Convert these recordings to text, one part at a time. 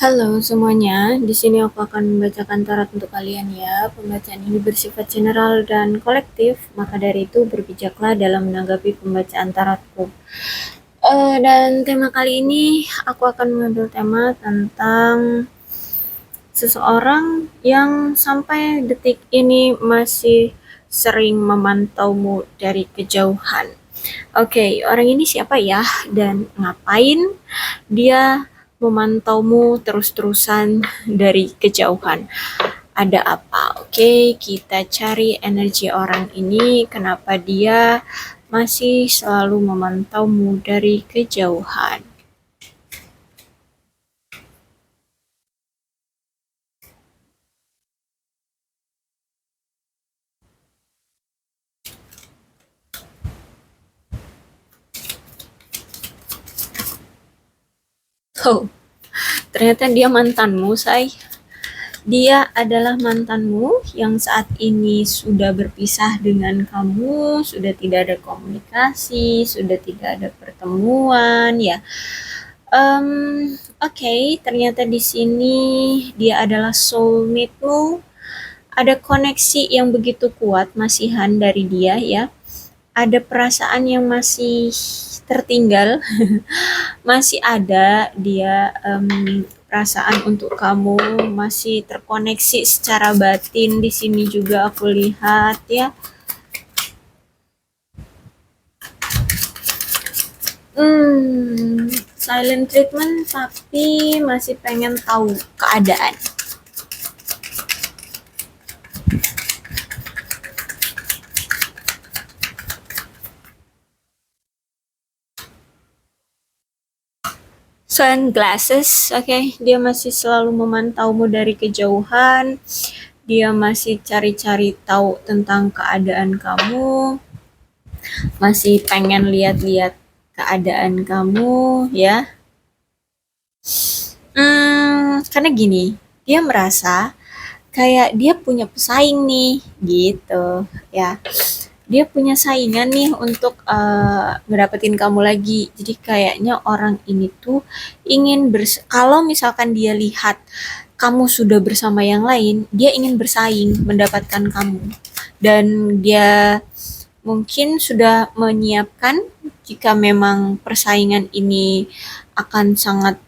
Halo semuanya, di sini aku akan membacakan tarot untuk kalian ya. Pembacaan ini bersifat general dan kolektif, maka dari itu berbijaklah dalam menanggapi pembacaan tarotku. Dan tema kali ini aku akan mengambil tema tentang seseorang yang sampai detik ini masih sering memantaumu dari kejauhan. Oke, orang ini siapa ya dan ngapain dia memantaumu terus-terusan dari kejauhan? Ada apa? Oke, kita cari energi orang ini, kenapa dia masih selalu memantaumu dari kejauhan. Oh, ternyata dia mantanmu, say. Dia adalah mantanmu yang saat ini sudah berpisah dengan kamu, sudah tidak ada komunikasi, sudah tidak ada pertemuan, ya. Oke, ternyata di sini dia adalah soulmate-mu. Ada koneksi yang begitu kuat masihan dari dia ya. Ada perasaan yang masih tertinggal, masih ada dia perasaan untuk kamu masih terkoneksi secara batin di sini juga aku lihat ya. Silent treatment tapi masih pengen tahu keadaan. Sunglasses, oke, dia masih selalu memantaumu dari kejauhan. Dia masih cari-cari tahu tentang keadaan kamu, masih pengen lihat-lihat keadaan kamu ya. Karena gini, dia merasa kayak dia punya pesaing nih, gitu ya. Dia punya saingan nih untuk ngedapetin kamu lagi. Jadi kayaknya orang ini tuh ingin kalau misalkan dia lihat kamu sudah bersama yang lain, dia ingin bersaing mendapatkan kamu. Dan dia mungkin sudah menyiapkan jika memang persaingan ini akan sangat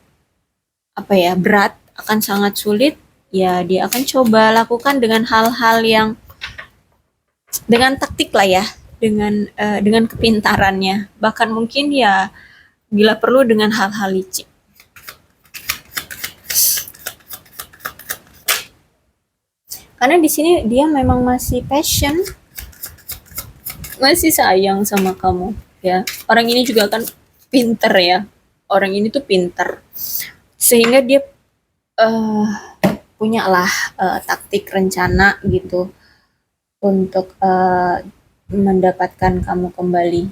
berat, akan sangat sulit, ya dia akan coba lakukan dengan hal-hal yang dengan taktik lah ya, dengan kepintarannya, bahkan mungkin ya bila perlu dengan hal-hal licik. Karena di sini dia memang masih passion, masih sayang sama kamu ya. Orang ini juga kan pinter ya. Orang ini tuh pinter sehingga dia uh, punya lah taktik rencana gitu untuk mendapatkan kamu kembali.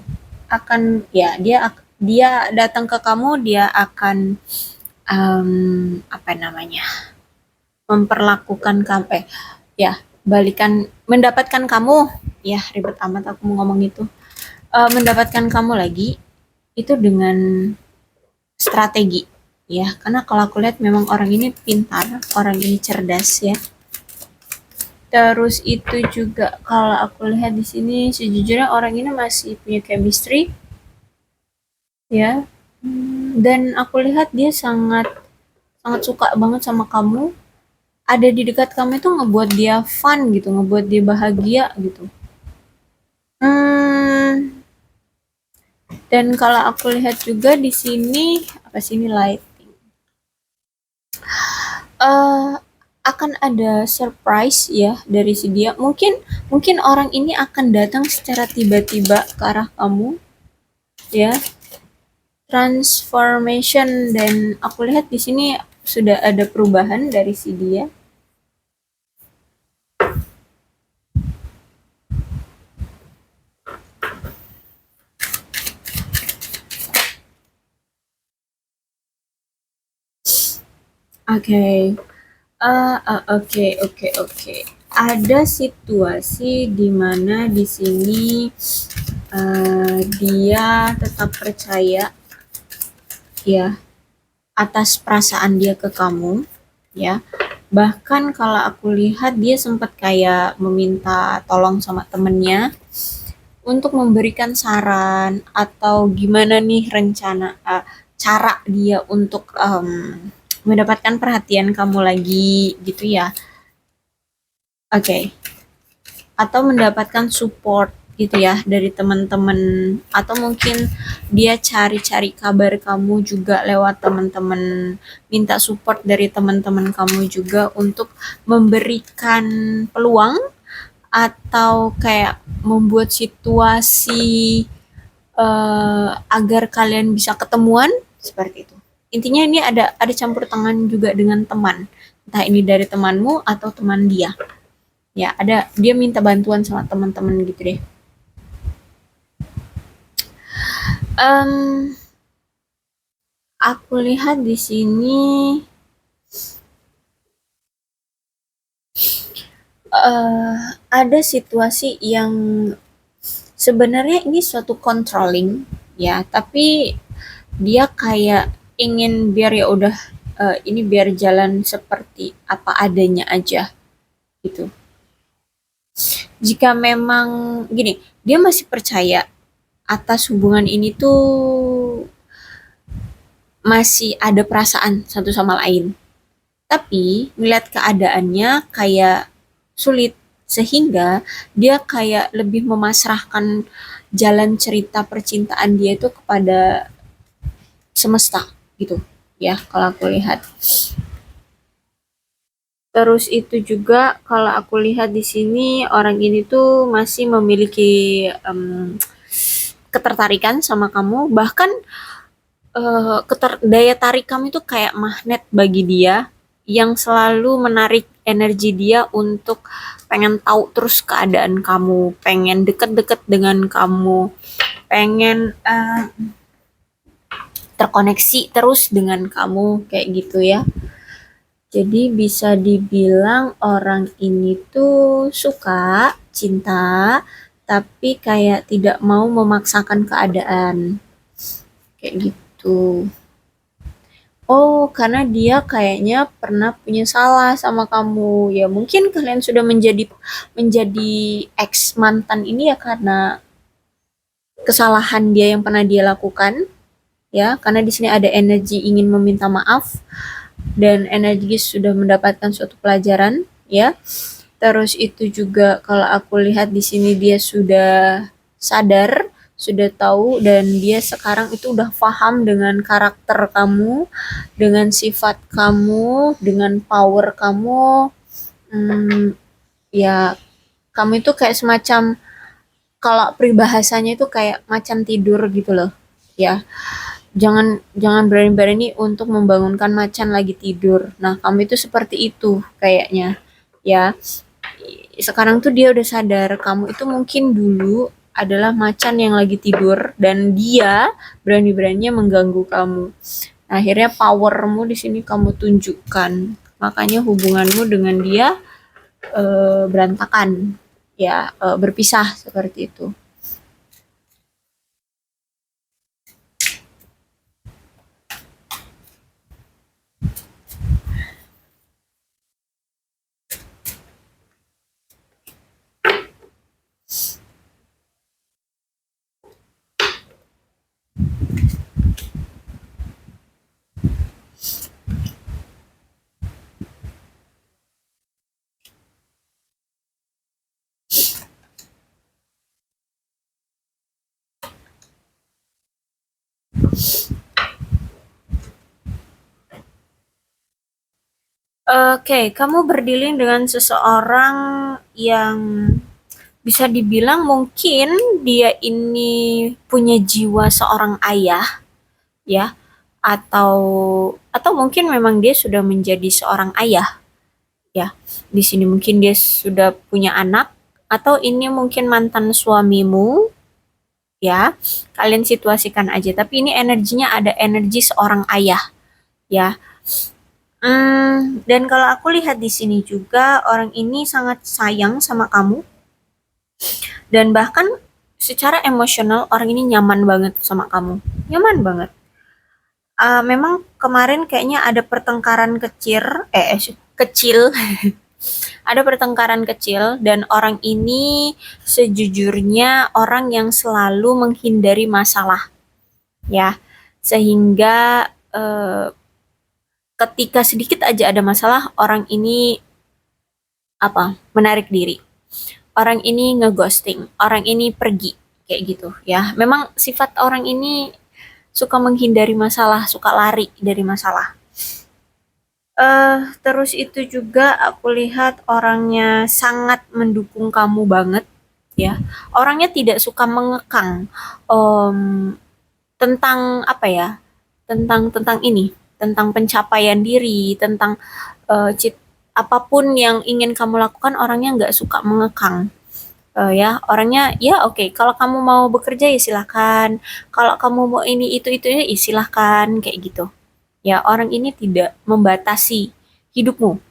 Akan ya dia datang ke kamu, dia akan memperlakukan kamu ya balikan mendapatkan kamu ya, ribet amat aku mau ngomong itu. Mendapatkan kamu lagi itu dengan strategi ya, karena kalau aku lihat memang orang ini pintar, orang ini cerdas ya. Terus itu juga kalau aku lihat di sini sejujurnya orang ini masih punya chemistry ya. Dan aku lihat dia sangat sangat suka banget sama kamu. Ada di dekat kamu itu ngebuat dia fun gitu, ngebuat dia bahagia gitu. Dan kalau aku lihat juga di sini apa sih ini lighting? Akan ada surprise ya dari si dia. Mungkin orang ini akan datang secara tiba-tiba ke arah kamu ya. Transformation, dan aku lihat di sini sudah ada perubahan dari si dia. Oke. Ada situasi di mana di sini dia tetap percaya ya atas perasaan dia ke kamu, ya. Bahkan kalau aku lihat dia sempat kayak meminta tolong sama temennya untuk memberikan saran atau gimana nih rencana cara dia untuk mendapatkan perhatian kamu lagi gitu ya. Oke. Okay. Atau mendapatkan support gitu ya dari teman-teman, atau mungkin dia cari-cari kabar kamu juga lewat teman-teman, minta support dari teman-teman kamu juga untuk memberikan peluang atau kayak membuat situasi agar kalian bisa ketemuan seperti itu. Intinya ini ada campur tangan juga dengan teman, entah ini dari temanmu atau teman dia. Ya, ada dia minta bantuan sama teman-teman gitu deh. Em, aku lihat di sini eh, ada situasi yang sebenarnya ini suatu controlling ya, tapi dia kayak ingin biar ya udah ini biar jalan seperti apa adanya aja gitu. Jika memang gini, dia masih percaya atas hubungan ini tuh masih ada perasaan satu sama lain. Tapi melihat keadaannya kayak sulit, sehingga dia kayak lebih memasrahkan jalan cerita percintaan dia itu kepada semesta gitu ya kalau aku lihat. Terus itu juga kalau aku lihat di sini orang ini tuh masih memiliki ketertarikan sama kamu, bahkan daya tarik kamu itu kayak magnet bagi dia yang selalu menarik energi dia untuk pengen tahu terus keadaan kamu, pengen deket-deket dengan kamu, pengen terkoneksi terus dengan kamu kayak gitu ya. Jadi bisa dibilang orang ini tuh suka, cinta, tapi kayak tidak mau memaksakan keadaan. Kayak gitu. Oh, karena dia kayaknya pernah punya salah sama kamu. Ya, mungkin kalian sudah menjadi ex mantan ini ya karena kesalahan dia yang pernah dia lakukan, ya. Karena di sini ada energi ingin meminta maaf dan energi sudah mendapatkan suatu pelajaran, ya. Terus itu juga kalau aku lihat di sini dia sudah sadar, sudah tahu, dan dia sekarang itu udah paham dengan karakter kamu, dengan sifat kamu, dengan power kamu. Hmm, ya, kamu itu kayak semacam, kalau peribahasanya itu kayak macan tidur gitu loh. Ya, jangan jangan berani-berani untuk membangunkan macan lagi tidur. Nah, kamu itu seperti itu kayaknya. Ya, sekarang tuh dia udah sadar kamu itu mungkin dulu adalah macan yang lagi tidur dan dia berani-beraninya mengganggu kamu. Nah, akhirnya powermu di sini kamu tunjukkan. Makanya hubunganmu dengan dia berantakan, ya, berpisah seperti itu. Oke, kamu berdealing dengan seseorang yang bisa dibilang mungkin dia ini punya jiwa seorang ayah, ya, atau mungkin memang dia sudah menjadi seorang ayah, ya. Di sini mungkin dia sudah punya anak, atau ini mungkin mantan suamimu, ya. Kalian situasikan aja, tapi ini energinya ada energi seorang ayah, ya. Dan kalau aku lihat di sini juga orang ini sangat sayang sama kamu, dan bahkan secara emosional orang ini nyaman banget sama kamu, nyaman banget. Memang kemarin kayaknya ada pertengkaran kecil, ada pertengkaran kecil dan orang ini sejujurnya orang yang selalu menghindari masalah, ya. Sehingga eh, ketika sedikit aja ada masalah, orang ini menarik diri. Orang ini ngeghosting, orang ini pergi kayak gitu ya. Memang sifat orang ini suka menghindari masalah, suka lari dari masalah. Terus itu juga aku lihat orangnya sangat mendukung kamu banget ya. Orangnya tidak suka mengekang em, tentang apa ya? Tentang ini, tentang pencapaian diri, tentang apapun yang ingin kamu lakukan, orangnya nggak suka mengekang. Ya orangnya ya oke, kalau kamu mau bekerja ya silahkan, kalau kamu mau ini itu ya silahkan kayak gitu ya. Orang ini tidak membatasi hidupmu.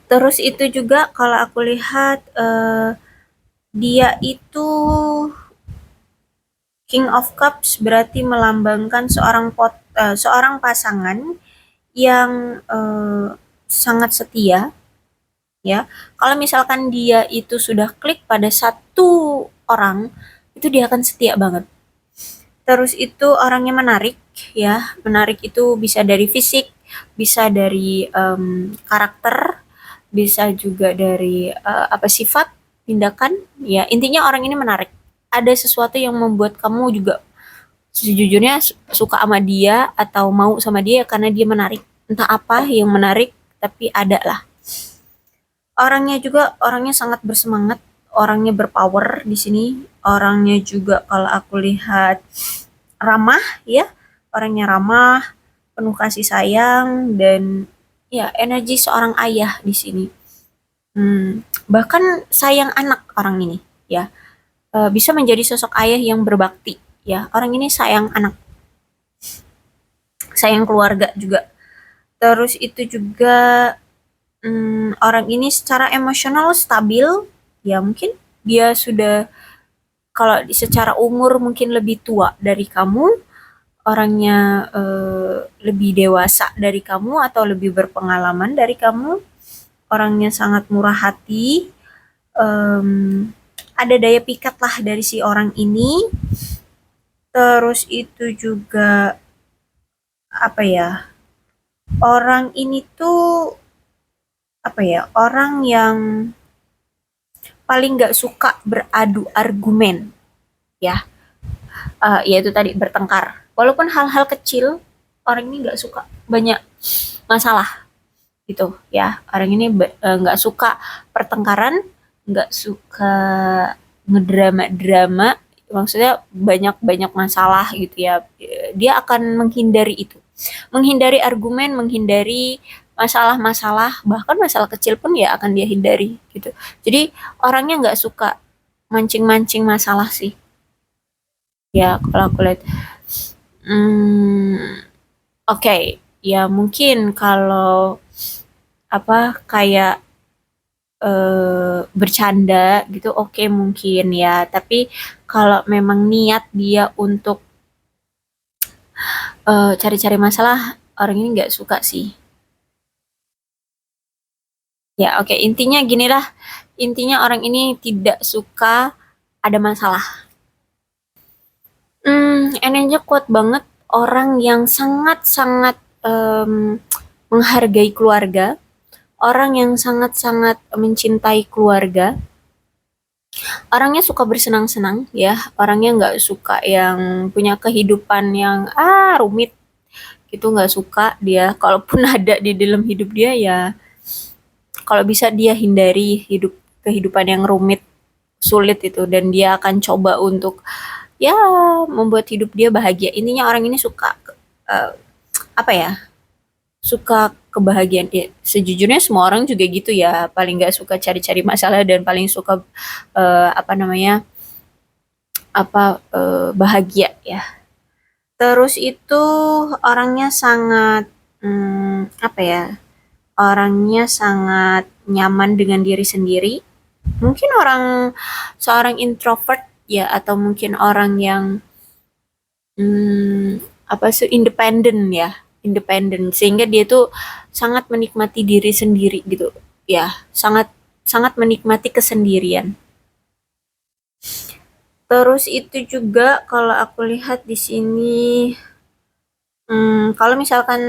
Terus itu juga kalau aku lihat dia itu King of Cups, berarti melambangkan seorang pasangan yang sangat setia ya. Kalau misalkan dia itu sudah klik pada satu orang, itu dia akan setia banget. Terus itu orangnya menarik ya. Menarik itu bisa dari fisik, bisa dari karakter, bisa juga dari sifat, tindakan. Ya, intinya orang ini menarik. Ada sesuatu yang membuat kamu juga sejujurnya suka sama dia atau mau sama dia karena dia menarik. Entah apa yang menarik, tapi ada lah. Orangnya juga orangnya sangat bersemangat, orangnya berpower di sini. Orangnya juga kalau aku lihat ramah ya, orangnya ramah, penuh kasih sayang dan ya energi seorang ayah di sini. Bahkan sayang anak orang ini ya. Bisa menjadi sosok ayah yang berbakti ya. Orang ini sayang anak, sayang keluarga juga. Terus itu juga orang ini secara emosional stabil, ya mungkin dia sudah, kalau secara umur mungkin lebih tua dari kamu, orangnya lebih dewasa dari kamu atau lebih berpengalaman dari kamu, orangnya sangat murah hati, ada daya pikat lah dari si orang ini. Terus itu juga apa ya? Orang ini tuh orang yang paling nggak suka beradu argumen ya. Yaitu tadi bertengkar. Walaupun hal-hal kecil, orang ini nggak suka banyak masalah gitu ya. Orang ini nggak suka pertengkaran, nggak suka ngedrama-drama. Maksudnya banyak-banyak masalah gitu ya. Dia akan menghindari itu, menghindari argumen, menghindari masalah-masalah, bahkan masalah kecil pun ya akan dia hindari gitu. Jadi orangnya nggak suka mancing-mancing masalah sih. Ya kalau aku lihat, hmm, oke, ya mungkin kalau kayak bercanda gitu, oke mungkin ya. Tapi kalau memang niat dia untuk cari-cari masalah, orang ini nggak suka sih. Ya oke, intinya gini lah. Intinya orang ini tidak suka ada masalah. Energinya kuat banget. Orang yang sangat-sangat em, menghargai keluarga, orang yang sangat-sangat mencintai keluarga, orangnya suka bersenang-senang ya, orangnya nggak suka yang punya kehidupan yang rumit gitu, nggak suka dia. Kalaupun ada di dalam hidup dia ya, kalau bisa dia hindari kehidupan yang rumit, sulit itu, dan dia akan coba untuk ya membuat hidup dia bahagia. Intinya orang ini suka eh, apa ya, suka kebahagiaan ya. Sejujurnya semua orang juga gitu ya, paling nggak suka cari-cari masalah dan paling suka eh, apa namanya bahagia ya. Terus itu orangnya sangat orangnya sangat nyaman dengan diri sendiri. Mungkin seorang introvert ya, atau mungkin orang yang apa sih, independen ya, independen, sehingga dia tuh sangat menikmati diri sendiri gitu ya, sangat sangat menikmati kesendirian. Terus itu juga kalau aku lihat di sini, kalau misalkan,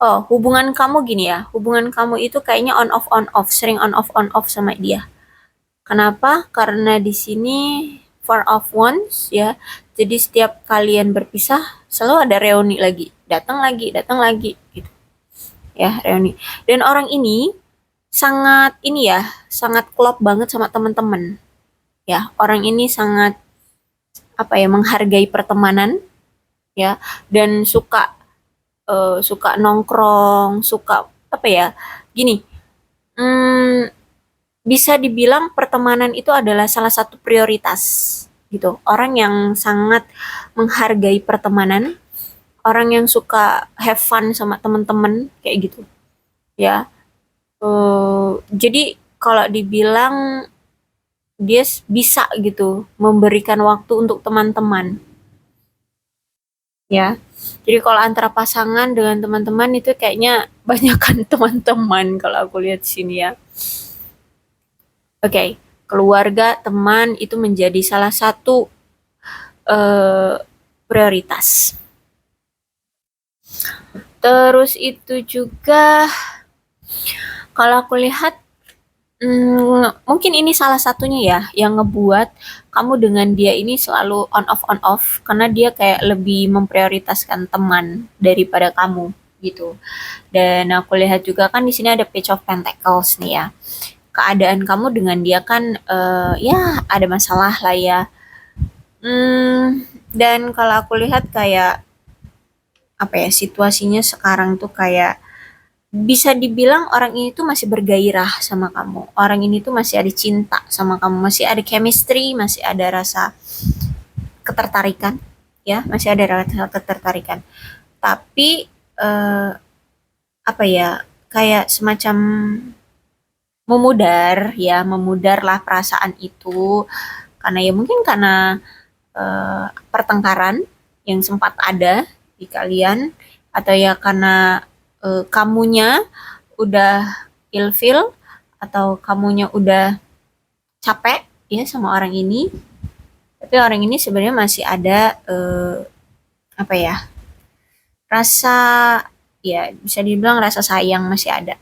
oh, hubungan kamu gini ya, hubungan kamu itu kayaknya on off, sering on off sama dia. Kenapa? Karena di sini far off once ya. Jadi setiap kalian berpisah selalu ada reuni lagi, datang lagi gitu. Ya, reuni. Dan orang ini sangat ini ya, sangat klop banget sama teman-teman. Ya, orang ini sangat apa ya, menghargai pertemanan ya, dan suka nongkrong, suka apa ya? Gini, hmm, bisa dibilang pertemanan itu adalah salah satu prioritas gitu. Orang yang sangat menghargai pertemanan, orang yang suka have fun sama teman-teman kayak gitu ya. Jadi kalau dibilang dia bisa gitu memberikan waktu untuk teman-teman ya. Jadi kalau antara pasangan dengan teman-teman itu kayaknya banyakkan teman-teman kalau aku lihat sini ya. Oke, keluarga, teman itu menjadi salah satu eh, prioritas. Terus itu juga kalau aku lihat, mungkin ini salah satunya ya yang ngebuat kamu dengan dia ini selalu on off karena dia kayak lebih memprioritaskan teman daripada kamu gitu. Dan aku lihat juga kan di sini ada Page of Pentacles nih ya. Keadaan kamu dengan dia kan ya ada masalah lah ya. Dan kalau aku lihat kayak apa ya, situasinya sekarang tuh kayak bisa dibilang orang ini tuh masih bergairah sama kamu. Orang ini tuh masih ada cinta sama kamu, masih ada chemistry, masih ada rasa ketertarikan, ya, masih ada rasa ketertarikan. Tapi apa ya, kayak semacam memudar, ya, memudarlah perasaan itu karena ya mungkin karena pertengkaran yang sempat ada di kalian, atau ya karena kamunya udah ilfil, atau kamunya udah capek ya sama orang ini, tapi orang ini sebenarnya masih ada apa ya, rasa, ya bisa dibilang rasa sayang masih ada,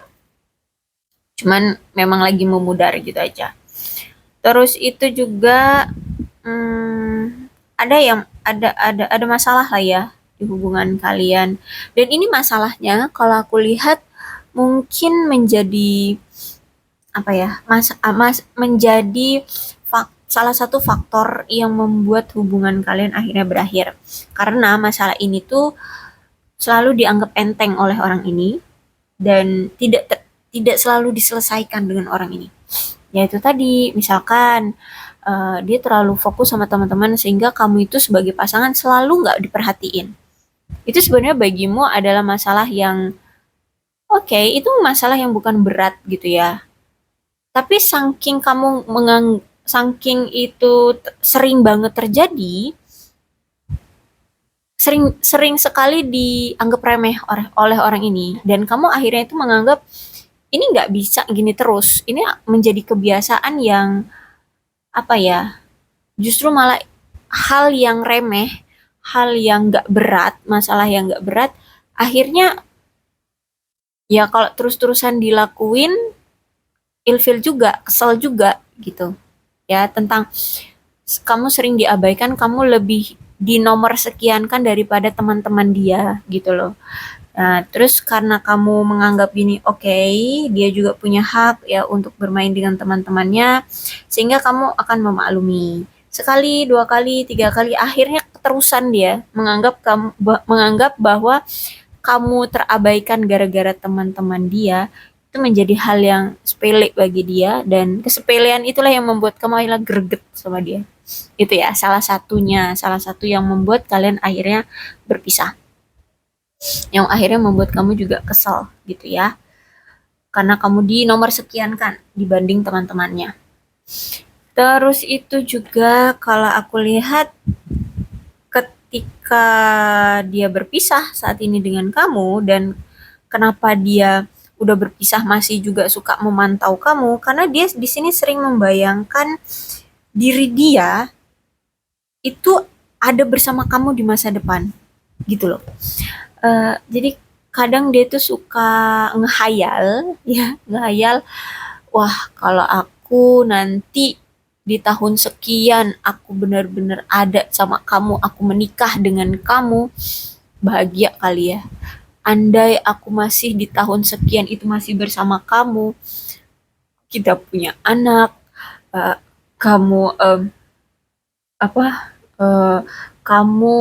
cuman memang lagi memudar gitu aja. Terus itu juga ada yang ada masalah lah ya di hubungan kalian. Dan ini masalahnya kalau aku lihat mungkin menjadi apa ya, menjadi salah satu faktor yang membuat hubungan kalian akhirnya berakhir. Karena masalah ini tuh selalu dianggap enteng oleh orang ini dan tidak selalu diselesaikan dengan orang ini. Yaitu tadi, misalkan dia terlalu fokus sama teman-teman sehingga kamu itu sebagai pasangan selalu nggak diperhatiin. Itu sebenarnya bagimu adalah masalah yang oke, itu masalah yang bukan berat gitu ya. Tapi saking itu sering banget terjadi, sering sering sekali dianggap remeh oleh orang ini, dan kamu akhirnya itu menganggap ini nggak bisa gini terus. Ini menjadi kebiasaan yang apa ya? Justru malah hal yang remeh, hal yang nggak berat, masalah yang nggak berat, akhirnya ya kalau terus-terusan dilakuin, ilfil juga, kesel juga gitu. Ya, tentang kamu sering diabaikan, kamu lebih di nomor sekian kan daripada teman-teman dia gitu loh. Nah, terus karena kamu menganggap gini, oke, dia juga punya hak ya untuk bermain dengan teman-temannya, sehingga kamu akan memaklumi. Sekali, dua kali, tiga kali, akhirnya keterusan dia menganggap bahwa kamu terabaikan gara-gara teman-teman dia, itu menjadi hal yang sepele bagi dia, dan kesepelean itulah yang membuat kamu akhirnya greget sama dia. Itu ya salah satu yang membuat kalian akhirnya berpisah. Yang akhirnya membuat kamu juga kesal gitu ya. Karena kamu di nomor sekian kan dibanding teman-temannya. Terus itu juga kalau aku lihat ketika dia berpisah saat ini dengan kamu dan kenapa dia udah berpisah masih juga suka memantau kamu karena dia di sini sering membayangkan diri dia itu ada bersama kamu di masa depan gitu loh. Jadi kadang dia tuh suka ngehayal ya, ngehayal, wah kalau aku nanti di tahun sekian aku benar-benar ada sama kamu, aku menikah dengan kamu, bahagia kali ya. Andai aku masih di tahun sekian itu masih bersama kamu, kita punya anak, eh, kamu apa eh, kamu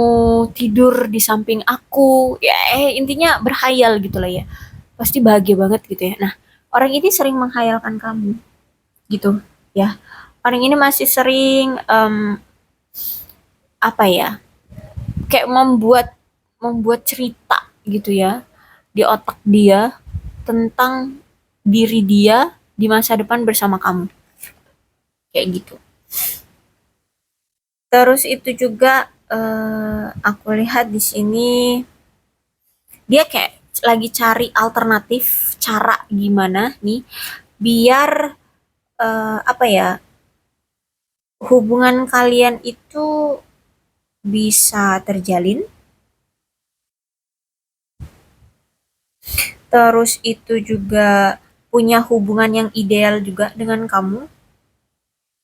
tidur di samping aku, ya intinya berhayal gitu lah ya. Pasti bahagia banget gitu ya. Nah, orang ini sering menghayalkan kamu gitu ya. Orang ini masih sering apa ya? Kayak membuat membuat cerita gitu ya di otak dia tentang diri dia di masa depan bersama kamu. Kayak gitu. Terus itu juga aku lihat di sini dia kayak lagi cari alternatif cara gimana nih biar apa ya, hubungan kalian itu bisa terjalin. Terus itu juga punya hubungan yang ideal juga dengan kamu,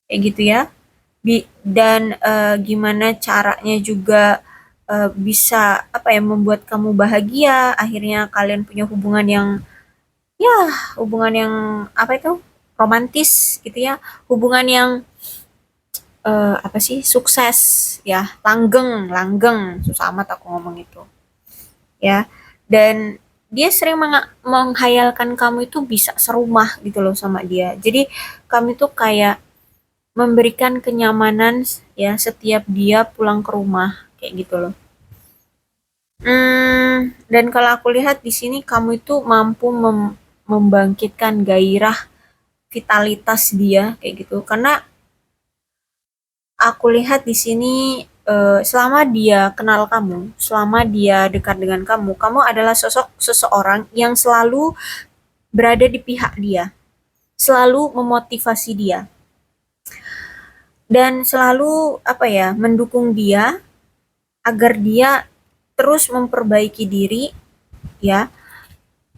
kayak gitu ya. Dan gimana caranya juga bisa apa ya membuat kamu bahagia. Akhirnya kalian punya hubungan yang ya hubungan yang apa itu romantis gitu ya. Hubungan yang apa sih sukses ya, langgeng langgeng, susah amat aku ngomong itu ya. Dan dia sering menghayalkan kamu itu bisa serumah gitu loh sama dia. Jadi kami tuh kayak memberikan kenyamanan ya setiap dia pulang ke rumah kayak gitu loh. Dan kalau aku lihat di sini kamu itu mampu membangkitkan gairah vitalitas dia kayak gitu. Karena aku lihat di sini selama dia kenal kamu, selama dia dekat dengan kamu, kamu adalah sosok seseorang yang selalu berada di pihak dia, selalu memotivasi dia, dan selalu apa ya mendukung dia agar dia terus memperbaiki diri ya,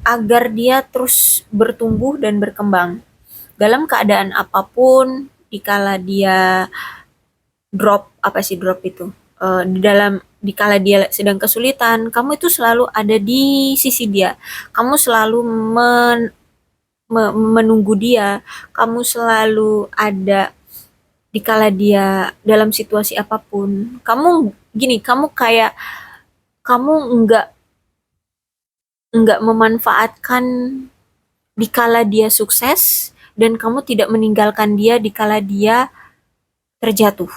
agar dia terus bertumbuh dan berkembang dalam keadaan apapun. Dikala dia drop, apa sih drop itu, di dalam dikala dia sedang kesulitan, kamu itu selalu ada di sisi dia, kamu selalu menunggu dia, kamu selalu ada dikala dia dalam situasi apapun. Kamu gini, kamu kayak kamu nggak memanfaatkan dikala dia sukses dan kamu tidak meninggalkan dia dikala dia terjatuh.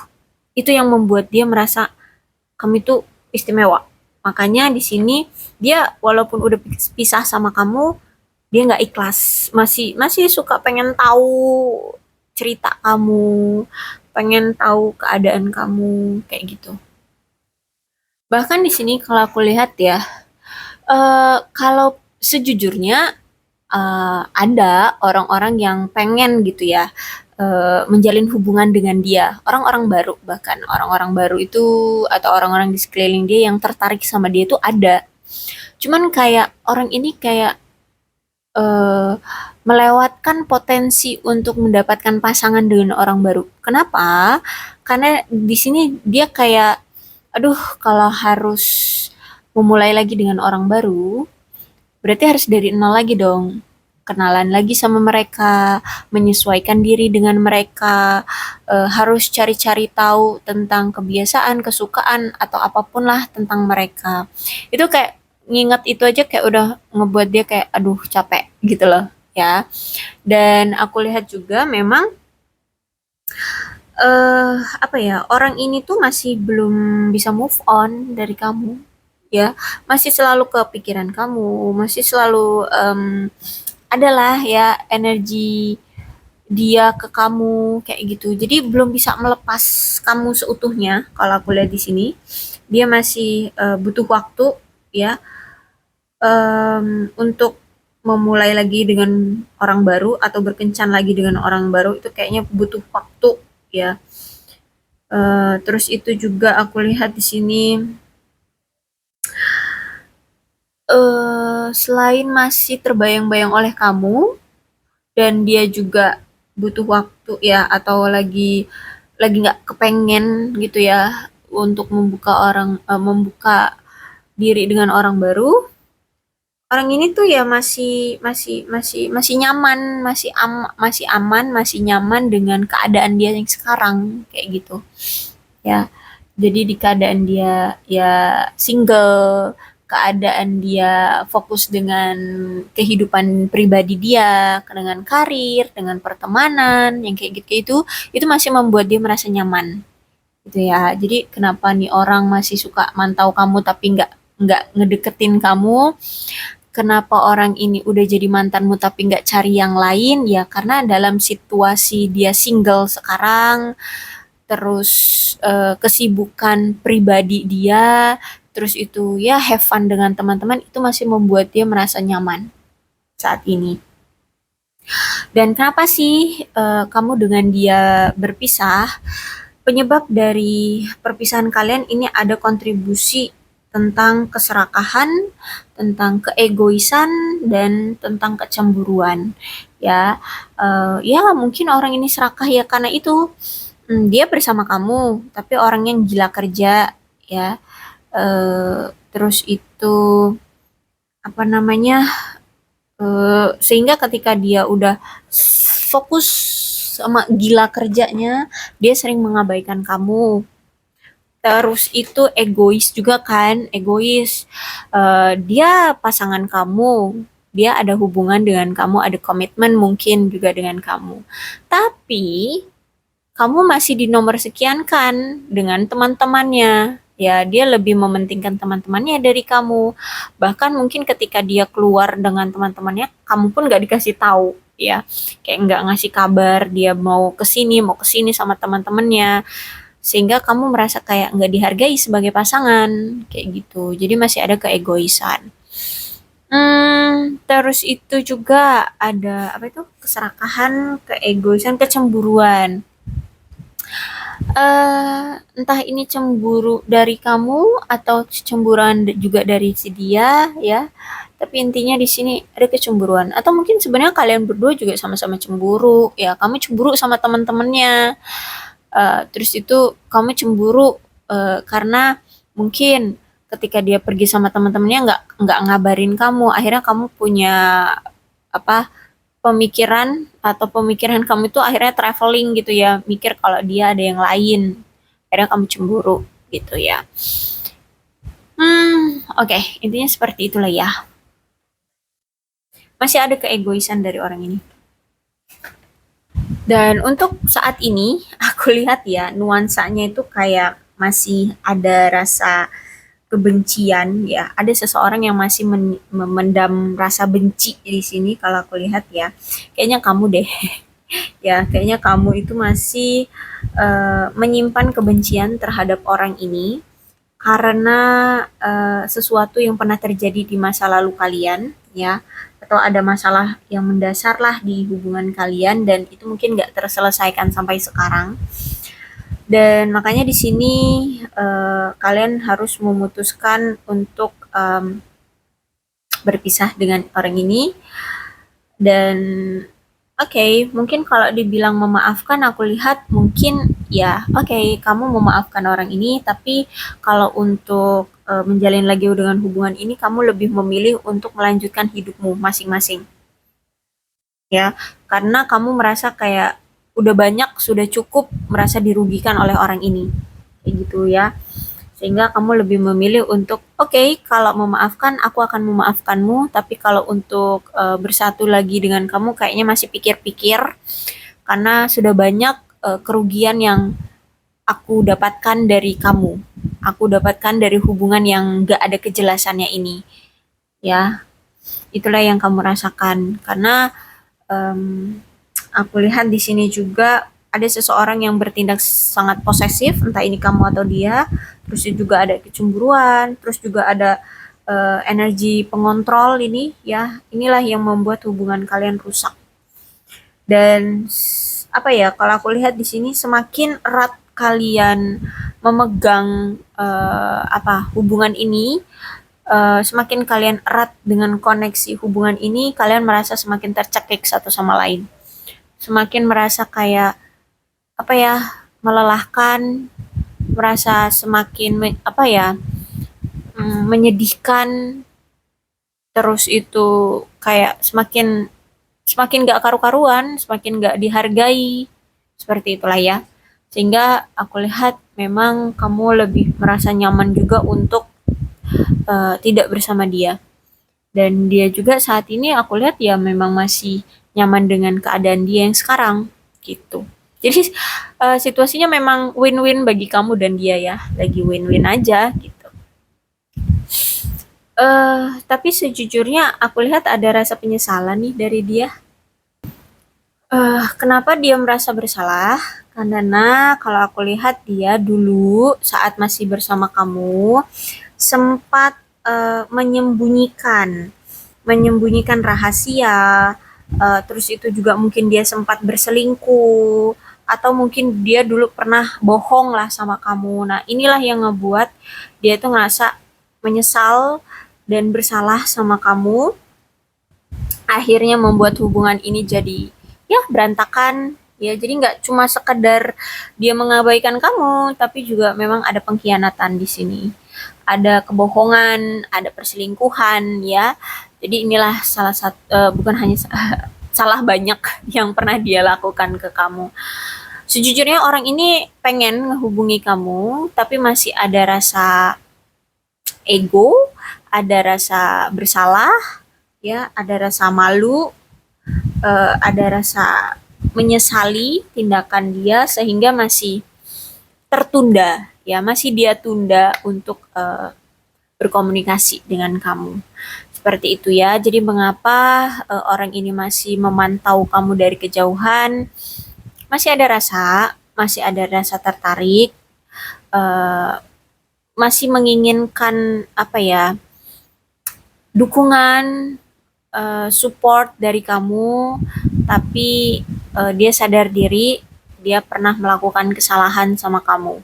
Itu yang membuat dia merasa kamu itu istimewa. Makanya di sini dia walaupun udah pisah sama kamu, dia nggak ikhlas, masih masih suka pengen tahu cerita kamu, pengen tahu keadaan kamu kayak gitu. Bahkan di sini kalau aku lihat ya, kalau sejujurnya ada orang-orang yang pengen gitu ya menjalin hubungan dengan dia, orang-orang baru, bahkan orang-orang baru itu atau orang-orang di sekeliling dia yang tertarik sama dia itu ada. Cuman kayak orang ini kayak eh, melewatkan potensi untuk mendapatkan pasangan dengan orang baru. Kenapa? Karena di sini dia kayak, aduh, kalau harus memulai lagi dengan orang baru, berarti harus dari nol lagi dong. Kenalan lagi sama mereka, menyesuaikan diri dengan mereka, harus cari-cari tahu tentang kebiasaan, kesukaan, atau apapun lah tentang mereka. Itu kayak nginget itu aja kayak udah ngebuat dia kayak aduh capek gitu loh ya. Dan aku lihat juga memang apa ya, orang ini tuh masih belum bisa move on dari kamu ya, masih selalu kepikiran kamu, masih selalu adalah ya energi dia ke kamu kayak gitu. Jadi belum bisa melepas kamu seutuhnya kalau aku lihat di sini. dia masih butuh waktu ya, untuk memulai lagi dengan orang baru atau berkencan lagi dengan orang baru itu kayaknya butuh waktu ya. Terus itu juga aku lihat di sini, selain masih terbayang-bayang oleh kamu dan dia juga butuh waktu ya, atau lagi nggak kepengen gitu ya untuk membuka diri dengan orang baru. Orang ini tuh ya masih nyaman, masih aman, masih nyaman dengan keadaan dia yang sekarang kayak gitu ya. Jadi di keadaan dia ya single, keadaan dia fokus dengan kehidupan pribadi dia, dengan karir, dengan pertemanan yang kayak gitu itu masih membuat dia merasa nyaman gitu ya. Jadi kenapa nih orang masih suka mantau kamu tapi nggak ngedeketin kamu? Kenapa orang ini udah jadi mantanmu tapi nggak cari yang lain? Ya karena dalam situasi dia single sekarang, terus kesibukan pribadi dia, terus itu ya have fun dengan teman-teman itu masih membuat dia merasa nyaman saat ini. Dan kenapa sih kamu dengan dia berpisah? Penyebab dari perpisahan kalian ini ada kontribusi tentang keserakahan, tentang keegoisan, dan tentang kecemburuan. Ya, ya mungkin orang ini serakah ya karena itu dia bersama kamu, tapi orang yang gila kerja, ya. Terus itu apa namanya? Sehingga ketika dia udah fokus sama gila kerjanya, dia sering mengabaikan kamu. Terus itu egois juga kan, egois. Dia pasangan kamu, dia ada hubungan dengan kamu, ada komitmen mungkin juga dengan kamu. Tapi kamu masih di nomor sekian kan dengan teman-temannya. Ya, dia lebih mementingkan teman-temannya dari kamu. Bahkan mungkin ketika dia keluar dengan teman-temannya, kamu pun nggak dikasih tahu, ya. Kayak nggak ngasih kabar dia mau ke sini sama teman-temannya. Sehingga kamu merasa kayak nggak dihargai sebagai pasangan, kayak gitu. Jadi masih ada keegoisan. Terus itu juga ada apa itu? Keserakahan, keegoisan, kecemburuan. Entah ini cemburu dari kamu atau cemburuan juga dari si dia ya. Tapi intinya di sini ada kecemburuan. Atau mungkin sebenarnya kalian berdua juga sama-sama cemburu. Ya, kamu cemburu sama teman-temannya. Terus itu kamu cemburu karena mungkin ketika dia pergi sama teman-temannya nggak ngabarin kamu. Akhirnya kamu punya apa pemikiran kamu itu akhirnya traveling gitu ya, mikir kalau dia ada yang lain, akhirnya kamu cemburu gitu ya. Oke, intinya seperti itulah ya. Masih ada keegoisan dari orang ini. Dan untuk saat ini, aku lihat ya, nuansanya itu kayak masih ada rasa kebencian ya. Ada seseorang yang masih memendam rasa benci di sini kalau aku lihat ya. Kayaknya kamu deh. Ya, kayaknya kamu itu masih menyimpan kebencian terhadap orang ini karena sesuatu yang pernah terjadi di masa lalu kalian, ya, atau ada masalah yang mendasar lah di hubungan kalian dan itu mungkin nggak terselesaikan sampai sekarang. Dan makanya di sini kalian harus memutuskan untuk berpisah dengan orang ini dan oke, mungkin kalau dibilang memaafkan, aku lihat mungkin ya, oke, kamu memaafkan orang ini, tapi kalau untuk menjalin lagi dengan hubungan ini, kamu lebih memilih untuk melanjutkan hidupmu masing-masing, ya, karena kamu merasa kayak udah banyak, sudah cukup merasa dirugikan oleh orang ini, kayak gitu ya. Sehingga kamu lebih memilih untuk, oke, kalau memaafkan, aku akan memaafkanmu, tapi kalau untuk bersatu lagi dengan kamu, kayaknya masih pikir-pikir, karena sudah banyak kerugian yang aku dapatkan dari kamu. Aku dapatkan dari hubungan yang gak ada kejelasannya ini. Ya, itulah yang kamu rasakan. Karena aku lihat di sini juga ada seseorang yang bertindak sangat posesif, entah ini kamu atau dia, terus juga ada kecemburuan, terus juga ada energi pengontrol ini ya. Inilah yang membuat hubungan kalian rusak. Dan apa ya, kalau aku lihat di sini semakin erat kalian memegang hubungan ini, semakin kalian erat dengan koneksi hubungan ini, kalian merasa semakin tercekik satu sama lain. Semakin merasa kayak apa ya, melelahkan, merasa semakin menyedihkan, terus itu kayak semakin semakin gak karu-karuan, semakin gak dihargai, seperti itulah ya. Sehingga aku lihat memang kamu lebih merasa nyaman juga untuk tidak bersama dia. Dan dia juga saat ini aku lihat ya memang masih nyaman dengan keadaan dia yang sekarang gitu. Jadi situasinya memang win-win bagi kamu dan dia ya, lagi win-win aja gitu. Tapi sejujurnya aku lihat ada rasa penyesalan nih dari dia. Kenapa dia merasa bersalah? Karena kalau aku lihat dia dulu saat masih bersama kamu sempat menyembunyikan rahasia, terus itu juga mungkin dia sempat berselingkuh, atau mungkin dia dulu pernah bohong lah sama kamu. Nah, inilah yang ngebuat dia tuh ngerasa menyesal dan bersalah sama kamu, akhirnya membuat hubungan ini jadi ya berantakan. Ya, jadi nggak cuma sekedar dia mengabaikan kamu, tapi juga memang ada pengkhianatan di sini. Ada kebohongan, ada perselingkuhan, ya. Jadi inilah salah satu, bukan hanya salah banyak yang pernah dia lakukan ke kamu. Sejujurnya orang ini pengen ngehubungi kamu, tapi masih ada rasa ego, ada rasa bersalah, ya, ada rasa malu, ada rasa menyesali tindakan dia sehingga masih tertunda, ya, masih dia tunda untuk berkomunikasi dengan kamu. Seperti itu ya. Jadi mengapa orang ini masih memantau kamu dari kejauhan? Masih ada rasa tertarik, eh, masih menginginkan apa ya? Dukungan, support dari kamu, tapi dia sadar diri dia pernah melakukan kesalahan sama kamu.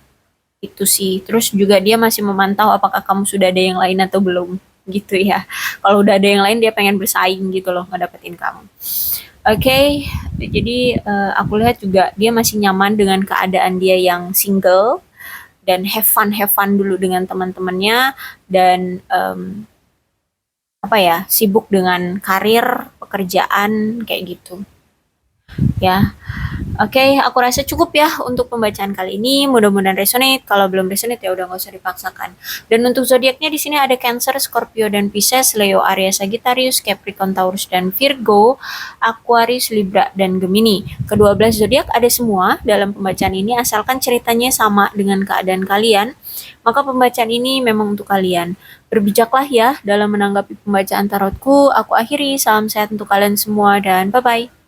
Itu sih. Terus juga dia masih memantau apakah kamu sudah ada yang lain atau belum. Gitu ya. Kalau udah ada yang lain dia pengen bersaing gitu loh ngedapetin kamu. Oke, jadi aku lihat juga dia masih nyaman dengan keadaan dia yang single dan have fun dulu dengan teman-temannya dan sibuk dengan karir, pekerjaan kayak gitu. Ya, oke, aku rasa cukup ya untuk pembacaan kali ini. Mudah-mudahan resonate. Kalau belum resonate ya udah nggak usah dipaksakan. Dan untuk zodiaknya di sini ada Cancer, Scorpio dan Pisces, Leo, Aries, Sagittarius, Capricorn, Taurus dan Virgo, Aquarius, Libra dan Gemini. Kedua belas zodiak ada semua dalam pembacaan ini asalkan ceritanya sama dengan keadaan kalian. Maka pembacaan ini memang untuk kalian. Berbijaklah ya dalam menanggapi pembacaan tarotku. Aku akhiri, salam sehat untuk kalian semua dan bye-bye.